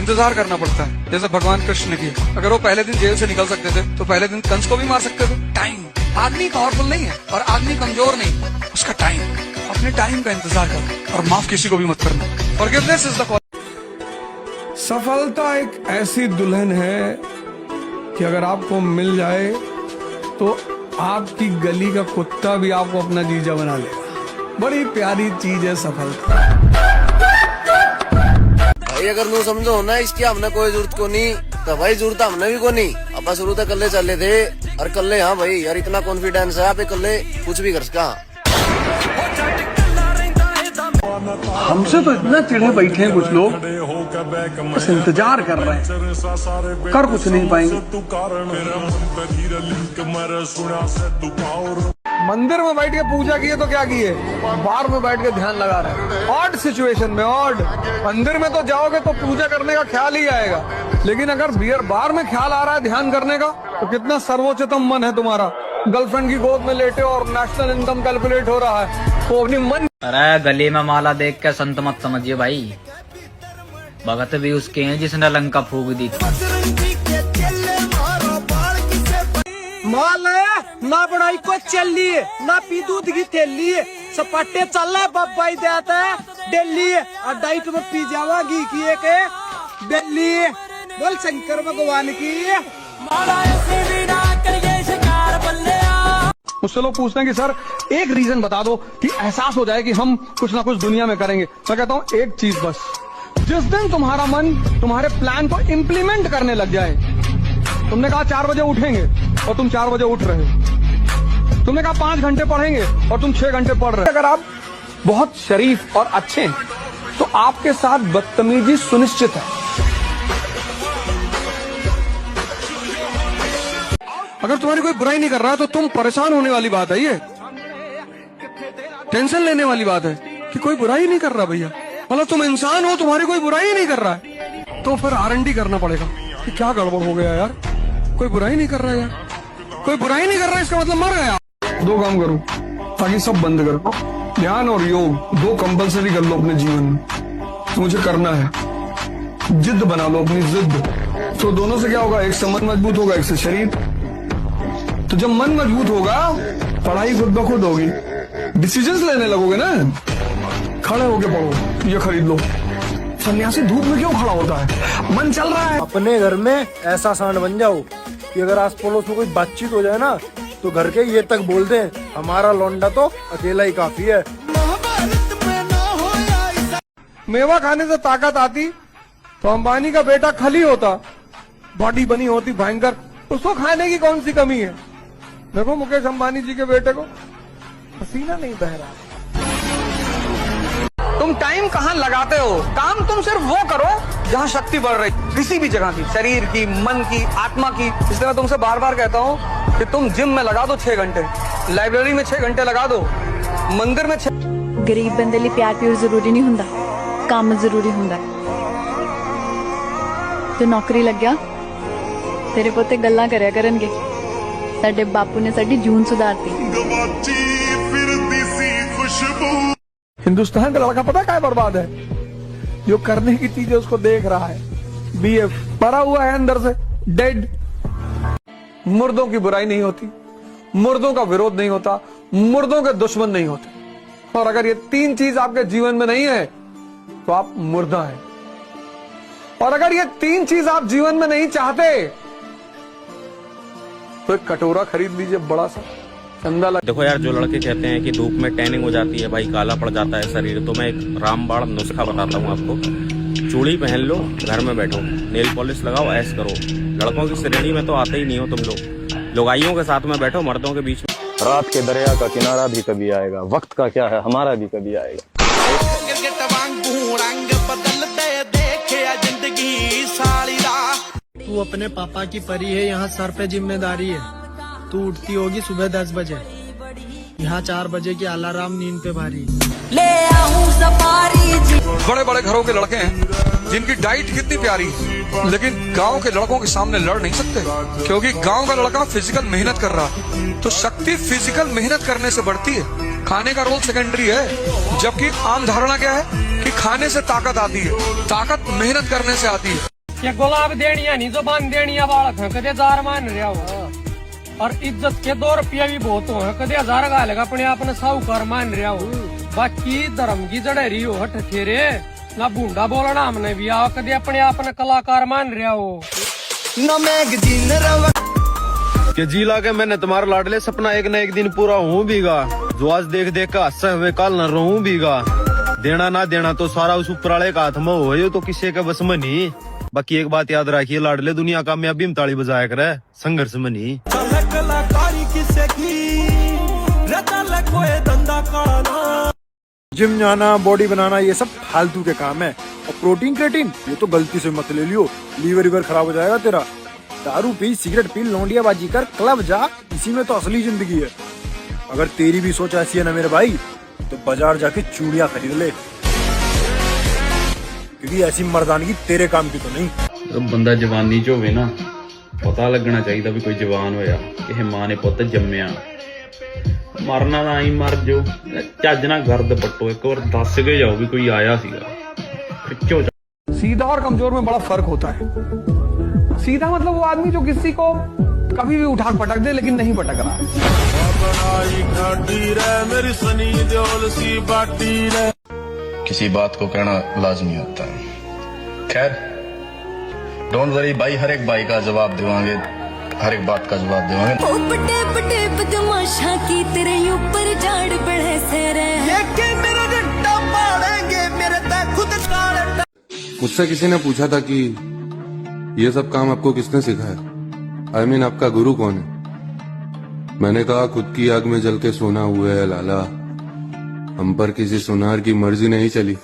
इंतजार करना पड़ता है, जैसे भगवान कृष्ण की। अगर वो पहले दिन जेल से निकल सकते थे तो पहले दिन कंस को भी मार सकते थे। टाइम, आदमी पावरफुल नहीं है और आदमी कमजोर नहीं, उसका टाइम। अपने टाइम का इंतजार करो और माफ किसी को भी मत करना। Forgiveness is the. सफलता एक ऐसी दुल्हन है कि अगर आपको मिल जाए तो आपकी गली का कुत्ता भी आपको अपना जीजा बना लेगा। बड़ी प्यारी चीज है सफलता। भाई अगर नू समझो ना इसकी हमने कोई जरूरत को नहीं, तो भाई जरूरत हमने भी को नहीं। अपन शुरू तक कल्ले चले थे और कल्ले, हाँ भाई यार इतना कॉन्फिडेंस है आप कल्ले कुछ भी कर सका। हमसे तो इतना चिढ़े बैठे हैं कुछ लोग, बस इंतजार कर रहे हैं, कर कुछ नहीं पाएंगे। मंदिर में बैठ के पूजा किए तो क्या किए, बार में बैठ के ध्यान लगा रहे हैं। ऑड सिचुएशन में ऑड। मंदिर में तो जाओगे तो पूजा करने का ख्याल ही आएगा, लेकिन अगर बियर बार में ख्याल आ रहा है ध्यान करने का, तो कितना सर्वोच्चतम मन है तुम्हारा। गर्लफ्रेंड की गोद में लेटे और नेशनल इनकम कैलकुलेट हो रहा है, तो अपनी मन। अरे गली में माला देख के संत मत समझिए भाई, भगत भी उसके हैं जिसने लंका फूक दी थी। माल ना बनाई को चली ना पी दूध की थैली, सपाटे चल रहा है बाबा ही देता है दिल्ली और डाइट में पी जावा घी की एक दिल्ली। बोल शंकर भगवान की। मुझसे लोग पूछते हैं कि सर एक रीजन बता दो कि एहसास हो जाए कि हम कुछ ना कुछ दुनिया में करेंगे। मैं कहता हूँ एक चीज बस, जिस दिन तुम्हारा मन तुम्हारे प्लान को इम्प्लीमेंट करने लग जाए। तुमने कहा 4 बजे उठेंगे और तुम 4 बजे उठ रहे हो। तुमने कहा 5 घंटे पढ़ेंगे और तुम 6 घंटे पढ़ रहे हो। अगर आप बहुत शरीफ और अच्छे हैं तो आपके साथ बदतमीजी सुनिश्चित है। अगर तुम्हारी कोई बुराई नहीं कर रहा तो तुम परेशान होने वाली बात है, ये टेंशन लेने वाली बात है कि कोई बुराई नहीं कर रहा भैया। मतलब तुम इंसान हो, तुम्हारी कोई बुराई नहीं कर रहा है, तो फिर R&D करना पड़ेगा कि क्या गड़बड़ हो गया यार। कोई बुराई नहीं कर रहा है यार, कोई बुराई नहीं कर रहा है, इसका मतलब मर गया। 2 काम करो ताकि सब बंद करो, ध्यान और योग 2 कंपलसरी कर लो अपने जीवन में, तो मुझे करना है। जिद बना लो अपनी जिद, तो दोनों से क्या होगा, एक से मन मजबूत होगा, एक से शरीर। तो जब मन मजबूत होगा पढ़ाई खुद ब खुद होगी, डिसीजंस लेने लगोगे ना। खड़े होके पढ़ो, ये खरीद लो। सन्यासी धूप में क्यों खड़ा होता है, मन चल रहा है। अपने घर में ऐसा सांड बन जाओ कि अगर आस पड़ोस में कोई बातचीत हो जाए ना तो घर के ये तक बोल दे हमारा लौंडा तो अकेला ही काफी है। मेवा खाने से ताकत आती तो अंबानी का बेटा खली होता, बॉडी बनी होती भयंकर। उसको खाने की कौन सी कमी है। देखो मुकेश अंबानी जी के बेटे को पसीना नहीं बह रहा। तुम टाइम कहाँ लगाते हो, काम तुम सिर्फ वो करो जहाँ शक्ति बढ़ रही, किसी भी जगह की, शरीर की, मन की, आत्मा की। इसलिए मैं तुमसे बार बार कहता हूँ कि तुम जिम में लगा दो 6 घंटे, लाइब्रेरी में 6 घंटे लगा दो, मंदिर में 6। गरीब बंदे लिए प्यार प्यूर जरूरी नहीं हुंदा, काम जरूरी हुंदा। तो नौकरी लग गया, तेरे पोते गल्ला करया करनगे। साडे बापू ने साडी जून सुधारती। हिंदुस्तान का लड़का पता क्या बर्बाद है, जो करने की चीज है उसको देख रहा है। BF मरा हुआ है अंदर से, डेड। मुर्दों की बुराई नहीं होती, मुर्दों का विरोध नहीं होता, मुर्दों के दुश्मन नहीं होते। और अगर ये 3 चीज आपके जीवन में नहीं है तो आप मुर्दा हैं। और अगर ये 3 चीज आप जीवन में नहीं चाहते तो एक कटोरा खरीद लीजिए बड़ा सा, चंदा लग। देखो यार, जो लड़के कहते हैं कि धूप में टैनिंग हो जाती है भाई, काला पड़ जाता है शरीर, तो मैं एक रामबाण नुस्खा बताता हूँ आपको। चूड़ी पहन लो, घर में बैठो, नेल पॉलिश लगाओ, ऐश करो। लड़कों की श्रेणी में तो आते ही नहीं हो तुम लोग। लुगाइयों के साथ में बैठो, मर्दों के बीच में। रात के दरिया का किनारा भी कभी आएगा, वक्त का क्या है, हमारा भी कभी आएगा। तू अपने पापा की परी है, यहाँ सर पे जिम्मेदारी है। तू उठती होगी सुबह 10 बजे, यहाँ 4 बजे की अलार्म नींद पे भारी। ले आऊं सफारी जी। बड़े बड़े घरों के लड़के हैं जिनकी डाइट कितनी प्यारी, लेकिन गांव के लड़कों के सामने लड़ नहीं सकते, क्योंकि गांव का लड़का फिजिकल मेहनत कर रहा। तो शक्ति फिजिकल मेहनत करने से बढ़ती है, खाने का रोल सेकेंडरी है। जबकि आम धारणा क्या है कि खाने से ताकत आती है, ताकत मेहनत करने से आती है। ये गुलाब देनिया नहीं जुबान देनिया वाला था कदे जार मान रहा हो और इज्जत के 2 रुपया भी बहुत हो कदे 1000 गालेगा अपने आप ने साहूकार मान रहा हो बाकी धर्म की जड़ेरी हो हट फेरे ना बूंदा बोलना हमने भी आओ कदे अपने आप ने कलाकार मान रहा हो न मैगजीन कि जी ला के मैंने तुम्हारा लाडले सपना एक न एक दिन पूरा हूँ बीगा जो आज देख देख कर हंसे हुए कल न रहूं बीगा देना ना देना तो सारा उस ऊपर वाले का हाथ में हो तो किसी के बस में नहीं। बाकी एक बात याद रखिए लाडले दुनिया कामयाबी में ताली बजाया करे संघर्ष में नहीं। जिम जाना बॉडी बनाना ये सब फालतू के काम है और प्रोटीन क्रेटीन ये तो गलती से मत ले लियो लीवर वीवर खराब हो जाएगा तेरा। दारू पी सिगरेट पी लौंडिया बाजी कर क्लब जा इसी में तो असली जिंदगी है। अगर तेरी भी सोच ऐसी है ना मेरे भाई तो बाजार जाके चूड़ियां खरीद ले क्योंकि ऐसी मर्दानगी तेरे काम की तो नहीं। बंदा जवानी च होवे ना पता लगना चाहिए भी कोई जवान होया कि मां ने पुत जम्मिया मरना ना ही मर जो झज ना गर्द पट्टो एक बार दस के जाओ भी कोई आया सीगा। सीधा और कमजोर में बड़ा फर्क होता है। सीधा मतलब वो आदमी जो किसी को कभी भी उठा पटक दे लेकिन नहीं पटक रहा है। किसी बात को कहना लाजमी होता है। खैर डोंट वरी भाई हर एक भाई का जवाब देवांगे हर एक बात का जवाब देवांगे। बड़े बड़े बदमाशा की तेरे ऊपर झाड़ बढ़े से रे मेरा डंडा मारेंगे मेरे तक खुद मुझसे किसी ने पूछा था कि ये सब काम आपको किसने सिखाया, I mean, आपका गुरु कौन है। मैंने कहा खुद की आग में जल के सोना हुआ है लाला, हम पर किसी सुनार की मर्जी नहीं चली।